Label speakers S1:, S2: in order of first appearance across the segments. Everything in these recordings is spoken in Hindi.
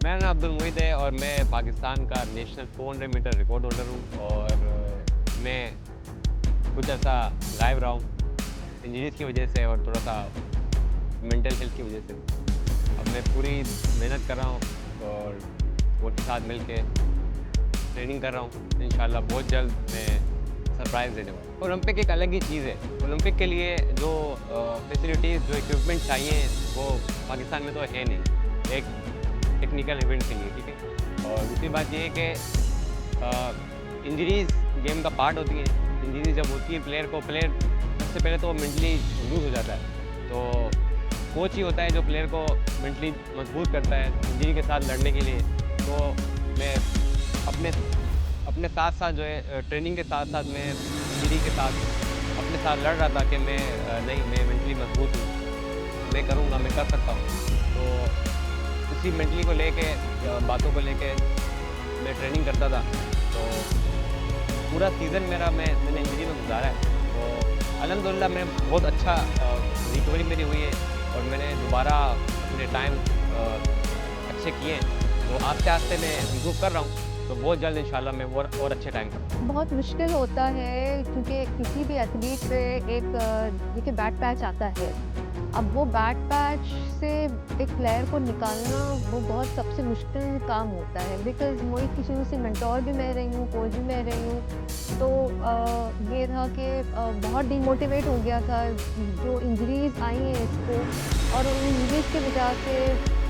S1: मेरा नाम अब्दुल मुईद है और मैं पाकिस्तान का नेशनल 400 मीटर रिकॉर्ड होल्डर हूँ और मैं कुछ ऐसा गायब रहा हूँ इंजरीज की वजह से और थोड़ा सा मेंटल हेल्थ की वजह से। अब मैं पूरी मेहनत कर रहा हूँ और कोच के साथ मिल के ट्रेनिंग कर रहा हूँ। इंशाल्लाह बहुत जल्द मैं सरप्राइज़ देने वाला हूँ। ओलंपिक एक अलग ही चीज़ है। ओलंपिक के लिए जो फैसिलिटीज़ जो इक्विपमेंट चाहिए वो पाकिस्तान में तो है नहीं एक टेक्निकल इवेंट के लिए, ठीक है। और दूसरी बात ये है कि इंजरीज गेम का पार्ट होती है। इंजरीज जब होती है प्लेयर सबसे पहले तो मेंटली लूज हो जाता है। तो कोच ही होता है जो प्लेयर को मेंटली मजबूत करता है इंजरी के साथ लड़ने के लिए। तो मैं अपने साथ साथ जो है ट्रेनिंग के साथ साथ मैं इंजरी के साथ अपने साथ लड़ रहा था कि मैं मैं मेंटली मजबूत हूँ, मैं करूँगा, मैं कर सकता हूँ। तो उसी मेंटली को लेके बातों को लेके मैं ट्रेनिंग करता था। तो पूरा सीज़न मैंने इंजरी में गुजारा है। तो अल्हम्दुलिल्लाह मैं बहुत अच्छा रिकवरी मेरी हुई है और मैंने दोबारा अपने टाइम अच्छे किए हैं। तो आस्ते आस्ते मैं इम्प्रूव कर रहा हूँ। तो बहुत जल्द इंशाल्लाह मैं और अच्छे टाइम करूँ।
S2: बहुत मुश्किल होता है क्योंकि किसी भी एथलीट पे एक देखिए बैड पैच आता है। अब वो बैड पैच से एक प्लेयर को निकालना वो बहुत सबसे मुश्किल काम होता है बिकॉज़ वही की शुरू से मेंटोर भी मैं रही हूँ, कोच भी मैं रही हूँ। तो ये था कि बहुत डिमोटिवेट हो गया था जो इंजरीज़ आई हैं इसको और उन इंजरीज़ की वजह से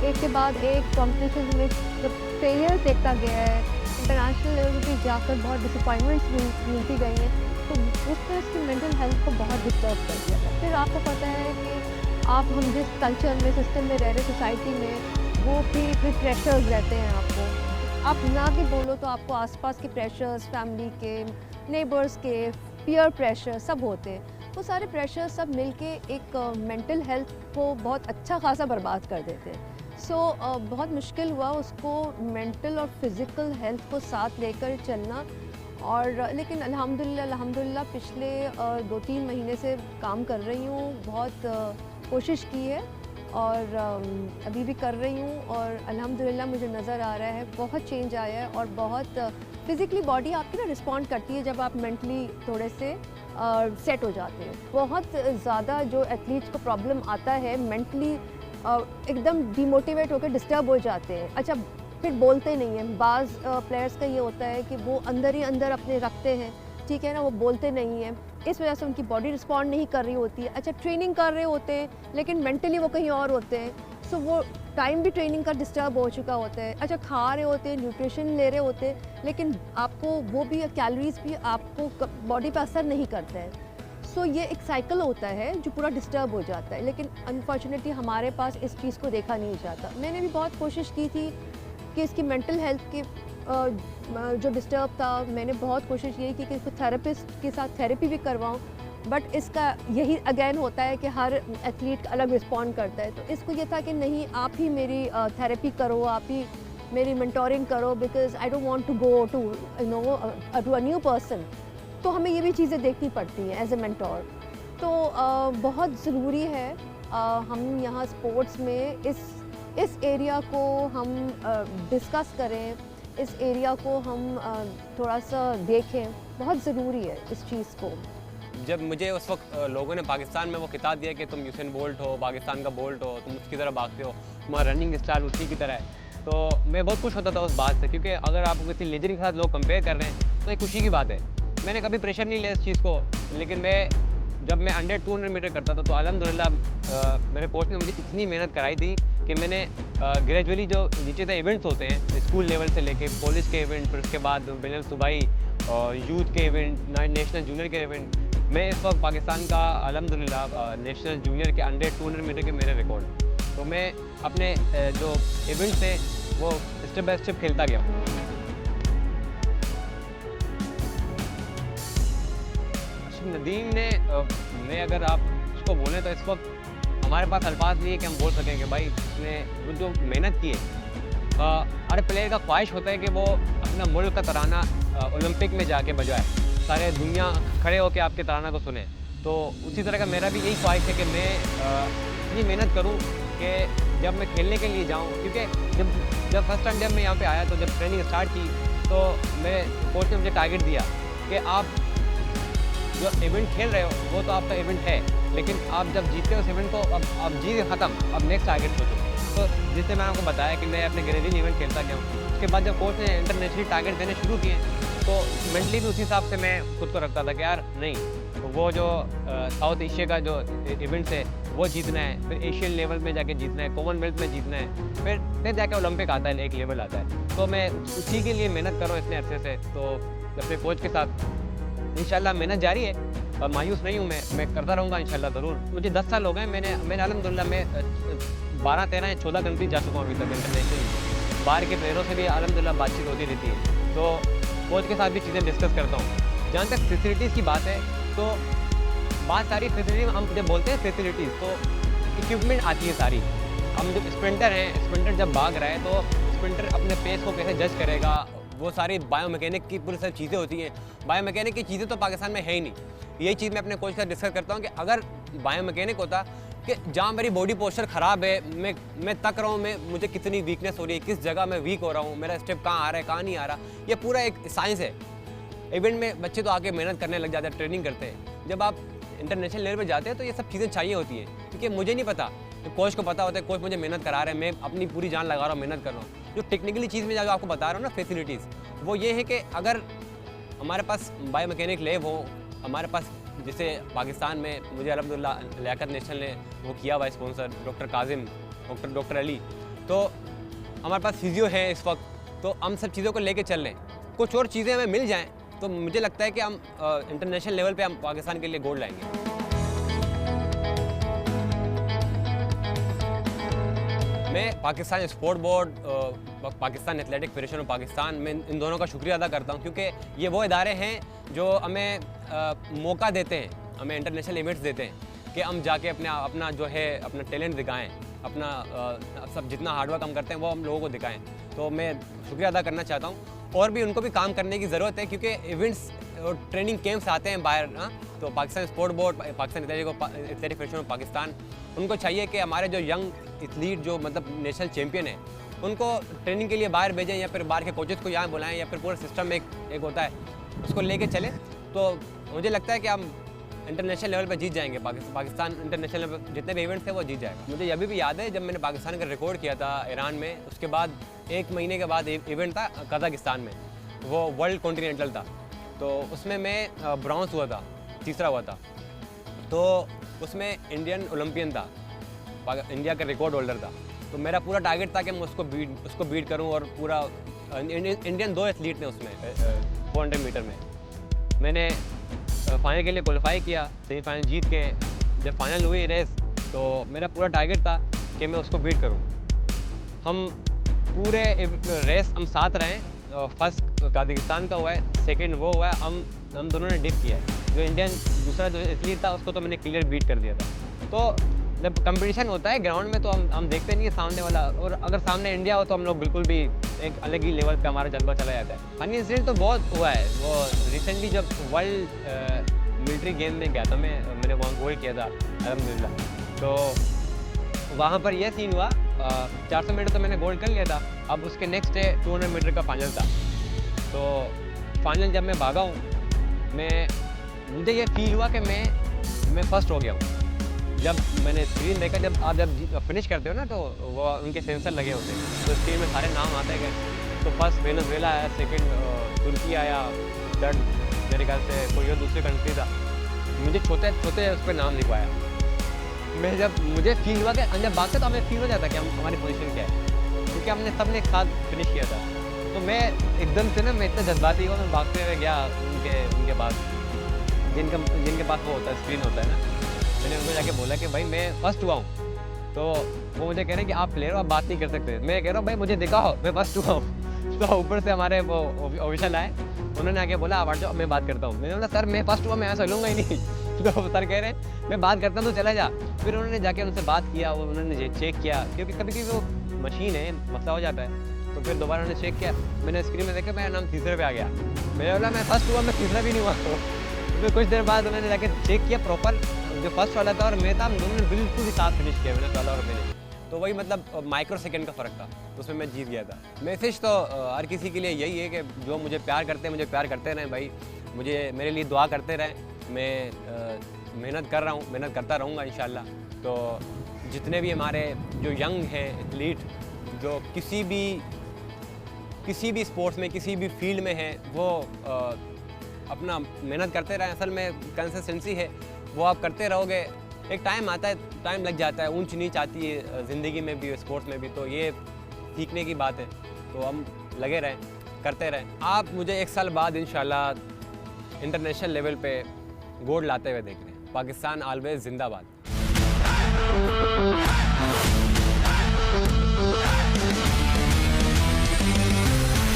S2: एक के बाद एक कॉम्पिटिशन में जब फेलियर देखता गया है, इंटरनेशनल लेवल पे जाकर बहुत डिसअपॉइंटमेंट्स मिलती गई हैं, तो उसने उसकी मेंटल हेल्थ को बहुत डिस्टर्ब कर दिया था। फिर आपको पता है कि हम जिस कल्चर में, सिस्टम में रह रहे सोसाइटी में, वो भी फिर प्रेशर्स रहते हैं आपको। आप ना भी बोलो तो आपको आसपास के प्रेशर्स, फैमिली के, नेबर्स के, पीयर प्रेशर सब होते हैं। वो सारे प्रेशर सब मिलके एक मेंटल हेल्थ को बहुत अच्छा खासा बर्बाद कर देते हैं। बहुत मुश्किल हुआ उसको मेंटल और फिज़िकल हेल्थ को साथ लेकर चलना। और लेकिन अल्हम्दुलिल्लाह पिछले 2-3 महीने से काम कर रही हूँ, बहुत कोशिश की है और अभी भी कर रही हूँ और अल्हम्दुलिल्लाह मुझे नज़र आ रहा है बहुत चेंज आया है और बहुत फिज़िकली बॉडी आपकी ना रिस्पॉन्ड करती है जब आप मेंटली थोड़े से सेट हो जाते हैं। बहुत ज़्यादा जो एथलीट्स को प्रॉब्लम आता है मेंटली एकदम डिमोटिवेट होकर डिस्टर्ब हो जाते हैं। अच्छा, फिर बोलते नहीं हैं। बाज़ प्लेयर्स का ये होता है कि वो अंदर ही अंदर अपने रखते हैं, ठीक है ना, वो बोलते नहीं हैं। इस वजह से उनकी बॉडी रिस्पॉन्ड नहीं कर रही होती है। अच्छा, ट्रेनिंग कर रहे होते हैं लेकिन मेंटली वो कहीं और होते हैं। वो टाइम भी ट्रेनिंग का डिस्टर्ब हो चुका होता है। अच्छा, खा रहे होते हैं, न्यूट्रिशन ले रहे होते हैं लेकिन आपको वो भी कैलोरीज भी आपको बॉडी पे असर नहीं करता है। ये एक साइकिल होता है जो पूरा डिस्टर्ब हो जाता है लेकिन अनफॉर्चुनेटली हमारे पास इस चीज़ को देखा नहीं जाता। मैंने भी बहुत कोशिश की थी कि इसकी मेंटल हेल्थ की जो डिस्टर्ब था, मैंने बहुत कोशिश ये की कि इसको थेरेपिस्ट के साथ थेरेपी भी करवाऊँ, बट इसका यही अगेन होता है कि हर एथलीट अलग रिस्पॉन्ड करता है। तो इसको ये था कि नहीं, आप ही मेरी थेरेपी करो, आप ही मेरी मेंटोरिंग करो because I don't want to go to to a new person. तो हमें ये भी चीज़ें देखनी पड़ती हैं एज ए मेंटोर। तो बहुत ज़रूरी है हम यहाँ स्पोर्ट्स में इस एरिया को हम डिस्कस करें, इस एरिया को हम थोड़ा सा देखें। बहुत ज़रूरी है इस चीज़ को।
S1: जब मुझे उस वक्त लोगों ने पाकिस्तान में वो खिताब दिया कि तुम यूसेन बोल्ट हो, पाकिस्तान का बोल्ट हो, तुम उसकी तरह भागते हो, तुम्हारा रनिंग स्टाइल उसी की तरह है, तो मैं बहुत खुश होता था उस बात से। क्योंकि अगर आप किसी लेजेंड के साथ लोग कंपेयर कर रहे हैं तो एक खुशी की बात है। मैंने कभी प्रेशर नहीं लिया इस चीज़ को, लेकिन जब मैं अंडर 200 मीटर करता था तो अल्हम्दुलिल्लाह मेरे कोच ने मुझे इतनी मेहनत कराई थी कि मैंने ग्रेजुअली जो नीचे से इवेंट्स होते हैं स्कूल लेवल से लेके कॉलेज के इवेंट, फिर उसके बाद बैनुल सूबाई और यूथ के इवेंट, नेशनल जूनियर के इवेंट, मैं इस वक्त पाकिस्तान का अल्हम्दुलिल्लाह नेशनल जूनियर के अंडर 200 मीटर के मेरे रिकॉर्ड। तो मैं अपने जो इवेंट्स थे वो स्टेप बाय स्टेप खेलता गया। नदीम ने मैं अगर आप उसको बोलें तो इस वक्त हमारे पास अल्फाज नहीं है कि हम बोल सकें कि भाई उसने जो मेहनत की है। हर प्लेयर का ख्वाहिश होता है कि वो अपना मुल्क का तराना ओलंपिक में जाके बजाए, सारे दुनिया खड़े होकर आपके तराना को सुने। तो उसी तरह का मेरा भी यही ख्वाहिश है कि मैं इतनी मेहनत करूं कि जब मैं खेलने के लिए जाऊँ, क्योंकि जब फर्स्ट टाइम जब मैं यहाँ पे आया तो जब ट्रेनिंग स्टार्ट की तो मेरे कोच ने मुझे टारगेट दिया कि आप जो इवेंट खेल रहे हो वो तो आपका इवेंट है, लेकिन आप जब जीतते हो उस इवेंट को, अब जीत ख़त्म, अब नेक्स्ट टारगेट सोचो। तो जिससे मैंने आपको बताया कि मैं अपने ग्रेजुएशन इवेंट खेलता गया हूँ। उसके बाद जब कोच ने इंटरनेशनल टारगेट देने शुरू किए तो मेंटली भी उसी हिसाब से मैं खुद को रखता था कि यार नहीं, वो जो साउथ एशिया का जो इवेंट्स है वो जीतना है, फिर एशियन लेवल में जाके जीतना है, कॉमनवेल्थ में जीतना है, फिर जाके ओलंपिक आता है, एक लेवल आता है। तो मैं उसी के लिए मेहनत कर रहा हूँ इतने अरसे से। तो अपने कोच के साथ इंशाल्लाह मेहनत जारी है और मायूस नहीं हूँ, मैं करता रहूँगा इंशाल्लाह ज़रूर। मुझे 10 साल हो गए, मैंने अल्हम्दुलिल्लाह मैं 12, 13 या 14 कंट्री जा चुका हूँ अभी तक इंटरनेशनल। बाहर के प्लेयरों से भी अल्हम्दुलिल्लाह बातचीत होती रहती है, तो कोच के साथ भी चीज़ें डिस्कस करता हूँ। जहाँ तक फैसिलिटीज़ की बात है तो बात सारी फैसिलिटी, हम जब बोलते हैं फैसिलिटीज़ तो इक्विपमेंट आती है सारी। हम जब स्प्रिंटर हैं, स्प्रिंटर जब भाग रहा है तो स्प्रिंटर अपने पेस को कैसे जज करेगा, वो सारी बायोमैकेनिक की पूरी सारी चीज़ें होती हैं। बायोमैकेनिक की चीज़ें तो पाकिस्तान में है ही नहीं। यही चीज़ मैं अपने कोच के साथ डिस्कस करता हूँ कि अगर बायोमैकेनिक होता कि जहाँ मेरी बॉडी पोस्चर ख़राब है, मैं तक रहा हूँ, मुझे कितनी वीकनेस हो रही है, किस जगह मैं वीक हो रहा हूँ, मेरा स्टेप कहाँ आ रहा है, कहाँ नहीं आ रहा, ये पूरा एक साइंस है। इवेंट में बच्चे तो आके मेहनत करने लग जाते हैं, ट्रेनिंग करते हैं। जब आप इंटरनेशनल लेवल पे जाते हैं तो ये सब चीज़ें चाहिए होती हैं, क्योंकि मुझे नहीं पता, तो कोच को पता होता है, कोच मुझे मेहनत करा रहे हैं, मैं अपनी पूरी जान लगा रहा हूँ, मेहनत कर रहा हूँ। जो टेक्निकली चीज़ में जो आपको बता रहा हूँ ना फैसिलिटीज़, वो ये है कि अगर हमारे पास बायोमैकेनिक लैब हो, हमारे पास जैसे पाकिस्तान में मुझे अल्हम्दुलिल्लाह लियाकत नेशनल ने वो किया हुआ sponsor, doctor Kazim, doctor Ali, तो हमारे पास फिजियो है इस वक्त, तो हम सब चीज़ों को लेके चल रहे हैं। कुछ और चीज़ें हमें मिल जाएँ तो मुझे लगता है कि हम इंटरनेशनल लेवल पे हम पाकिस्तान के लिए गोल्ड लाएंगे। मैं Pakistan sport board, Pakistan athletic federation of Pakistan में इन दोनों का शुक्रिया अदा करता हूं, क्योंकि ये वो इदारे हैं जो हमें मौका देते हैं, हमें इंटरनेशनल इवेंट्स देते हैं कि हम जाके अपना जो है अपना टैलेंट दिखाएं, अपना सब जितना हार्डवर्क हम करते हैं वो हम लोगों को दिखाएं। तो मैं शुक्रिया अदा करना चाहता हूँ, और भी उनको भी काम करने की ज़रूरत है, क्योंकि इवेंट्स और ट्रेनिंग कैंप्स आते हैं बाहर। तो Pakistan sport board, Pakistan athletic federation of Pakistan, उनको चाहिए कि हमारे जो यंग एथलीट जो मतलब नेशनल चैम्पियन है उनको ट्रेनिंग के लिए बाहर भेजें, या फिर बाहर के कोचेस को यहाँ बुलाएं, या फिर पूरा सिस्टम एक होता है उसको लेके चले। तो मुझे लगता है कि हम इंटरनेशनल लेवल पर जीत जाएंगे। पाकिस्तान इंटरनेशनल लेवल पर जितने भी इवेंट्स थे वो जीत जाएगा। मुझे अभी भी याद है जब मैंने पाकिस्तान का रिकॉर्ड किया था ईरान में, उसके बाद 1 महीने के बाद इवेंट था कजाकिस्तान में, वो वर्ल्ड कॉन्टिनेंटल था, तो उसमें मैं ब्रॉन्ज हुआ था, तीसरा हुआ था। तो उसमें इंडियन ओलंपियन था, इंडिया का रिकॉर्ड होल्डर था, तो मेरा पूरा टारगेट था कि मैं उसको बीट करूं, और पूरा इंडियन 2 एथलीट ने उसमें 400 मीटर में। मैंने फाइनल के लिए क्वालिफाई किया, सेमीफाइनल जीत के जब फाइनल हुई रेस तो मेरा पूरा टारगेट था कि मैं उसको बीट करूं। हम पूरे रेस हम साथ रहे, फर्स्ट कजाकिस्तान का हुआ है, सेकंड वो हुआ है, हम दोनों ने डिप किया है। जो इंडियन दूसरा जो एथलीट था उसको तो मैंने क्लियर बीट कर दिया था। तो जब कंपटीशन होता है ग्राउंड में तो हम देखते नहीं है सामने वाला, और अगर सामने इंडिया हो तो हम लोग बिल्कुल भी एक अलग ही लेवल पे हमारा जज्बा चला जाता है। फनी इंसिडेंट तो बहुत हुआ है। वो रिसेंटली जब वर्ल्ड मिलिट्री गेम में गया था मैंने वहाँ गोल किया था अल्हम्दुलिल्लाह, तो वहाँ पर यह सीन हुआ, 400 मीटर तो मैंने गोल कर लिया था, अब उसके नेक्स्ट डे 200 मीटर का फाइनल था। तो फाइनल जब मैं भागा हूँ, मुझे ये फील हुआ कि मैं फर्स्ट हो गया हूँ। जब मैंने स्क्रीन देखा, जब आप फिनिश करते हो ना तो वो उनके सेंसर लगे होते हैं, तो स्क्रीन में सारे नाम आते गए। तो फर्स्ट वेनेजुएला आया, सेकंड तुर्की आया, थर्ड मेरे ख्याल से कोई और दूसरी कंट्री था। मुझे छोटे उस पर नाम लिखवाया। मैं जब मुझे फील हुआ कि जब भागते तो हमें फील हो जाता कि हमारी पोजीशन क्या है, क्योंकि हमने सब ने एक साथ फिनिश किया था। तो मैं एकदम से ना मैं इतना जज्बाती हुआ, मैं भागते हुए गया उनके पास, जिनके पास वो होता है स्क्रीन होता है ना। मैंने उनको जाके बोला कि भाई मैं फर्स्ट हुआ हूँ। तो वो मुझे कह रहे हैं कि आप प्लेयर हो, आप बात नहीं कर सकते। मैं कह रहा हूँ भाई मुझे दिखाओ मैं फर्स्ट हुआ हूँ। तो ऊपर से हमारे वो ऑफिशियल आए, उन्होंने आके बोला आप हट जाओ, मैं बात करता हूँ। मैंने बोला सर मैं फर्स्ट हुआ, मैं ऐसा लूँगा ही नहीं। तो सर कह रहे हैं मैं बात करता हूँ तो चला जा। फिर उन्होंने जाके उनसे बात किया, उन्होंने चेक किया, क्योंकि कभी कभी वो मशीन है मसला हो जाता है। तो फिर दोबारा उन्होंने चेक किया, मैंने स्क्रीन में देखा मेरा नाम तीसरे पे आ गया। मैंने बोला मैं फर्स्ट हुआ, मैं तीसरा भी नहीं हुआ। फिर कुछ देर बाद उन्होंने जाके चेक किया प्रॉपर, जो फर्स्ट वाला था और मैं था, हम दोनों ने बिल्कुल ही साथ फिनिश किया, विनर वाला और मैंने। तो वही मतलब माइक्रो सेकंड का फ़र्क था, तो उसमें मैं जीत गया था। मैसेज तो हर किसी के लिए यही है कि जो मुझे प्यार करते हैं मुझे प्यार करते रहें भाई, मुझे मेरे लिए दुआ करते रहें। मैं मेहनत कर रहा हूँ, मेहनत करता रहूँगा इंशाल्लाह। तो जितने भी हमारे जो यंग हैं एथलीट, जो किसी भी स्पोर्ट्स में किसी भी फील्ड में हैं, वो अपना मेहनत करते रहें। असल में कंसिस्टेंसी है, वो आप करते रहोगे, एक टाइम आता है, टाइम लग जाता है, ऊंच नीच आती है ज़िंदगी में भी, स्पोर्ट्स में भी, तो ये सीखने की बात है। तो हम लगे रहें, करते रहें। आप मुझे 1 साल बाद इंशाल्लाह इंटरनेशनल लेवल पे गोल्ड लाते हुए देख रहे हैं। पाकिस्तान ऑलवेज जिंदाबाद।